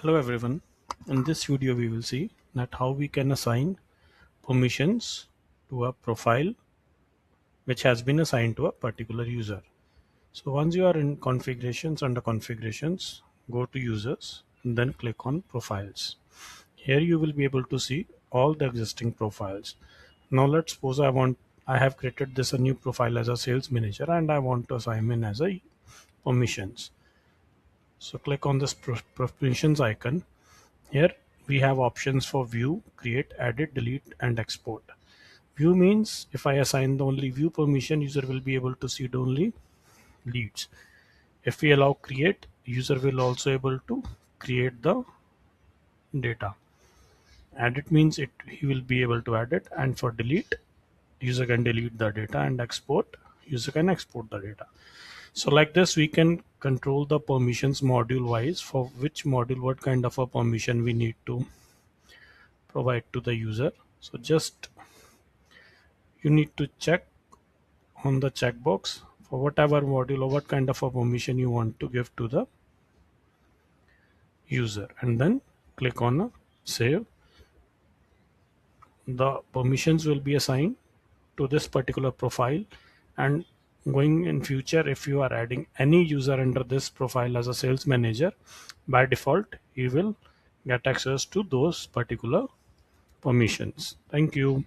Hello everyone. In this video we will see that how we can assign permissions to a profile which has been assigned to a particular user. So once you are in configurations, under configurations, go to users and then click on profiles. Here you will be able to see all the existing profiles. Now let's suppose I have created this a new profile as a sales manager and I want to assign in as a permissions. So click on this permissions icon. Here we have options for view, create, edit, delete, and export. View means if I assign the only view permission, user will be able to see the only leads. If we allow create, user will also able to create the data. Edit means he will be able to edit, and for delete, user can delete the data, and export, user can export the data. So like this, we can control the permissions module wise for which module, what kind of a permission we need to provide to the user. So just you need to check on the checkbox for whatever module or what kind of a permission you want to give to the user, and then click on a save. The permissions will be assigned to this particular profile, and going in future, if you are adding any user under this profile as a sales manager, by default you will get access to those particular permissions. Thank you.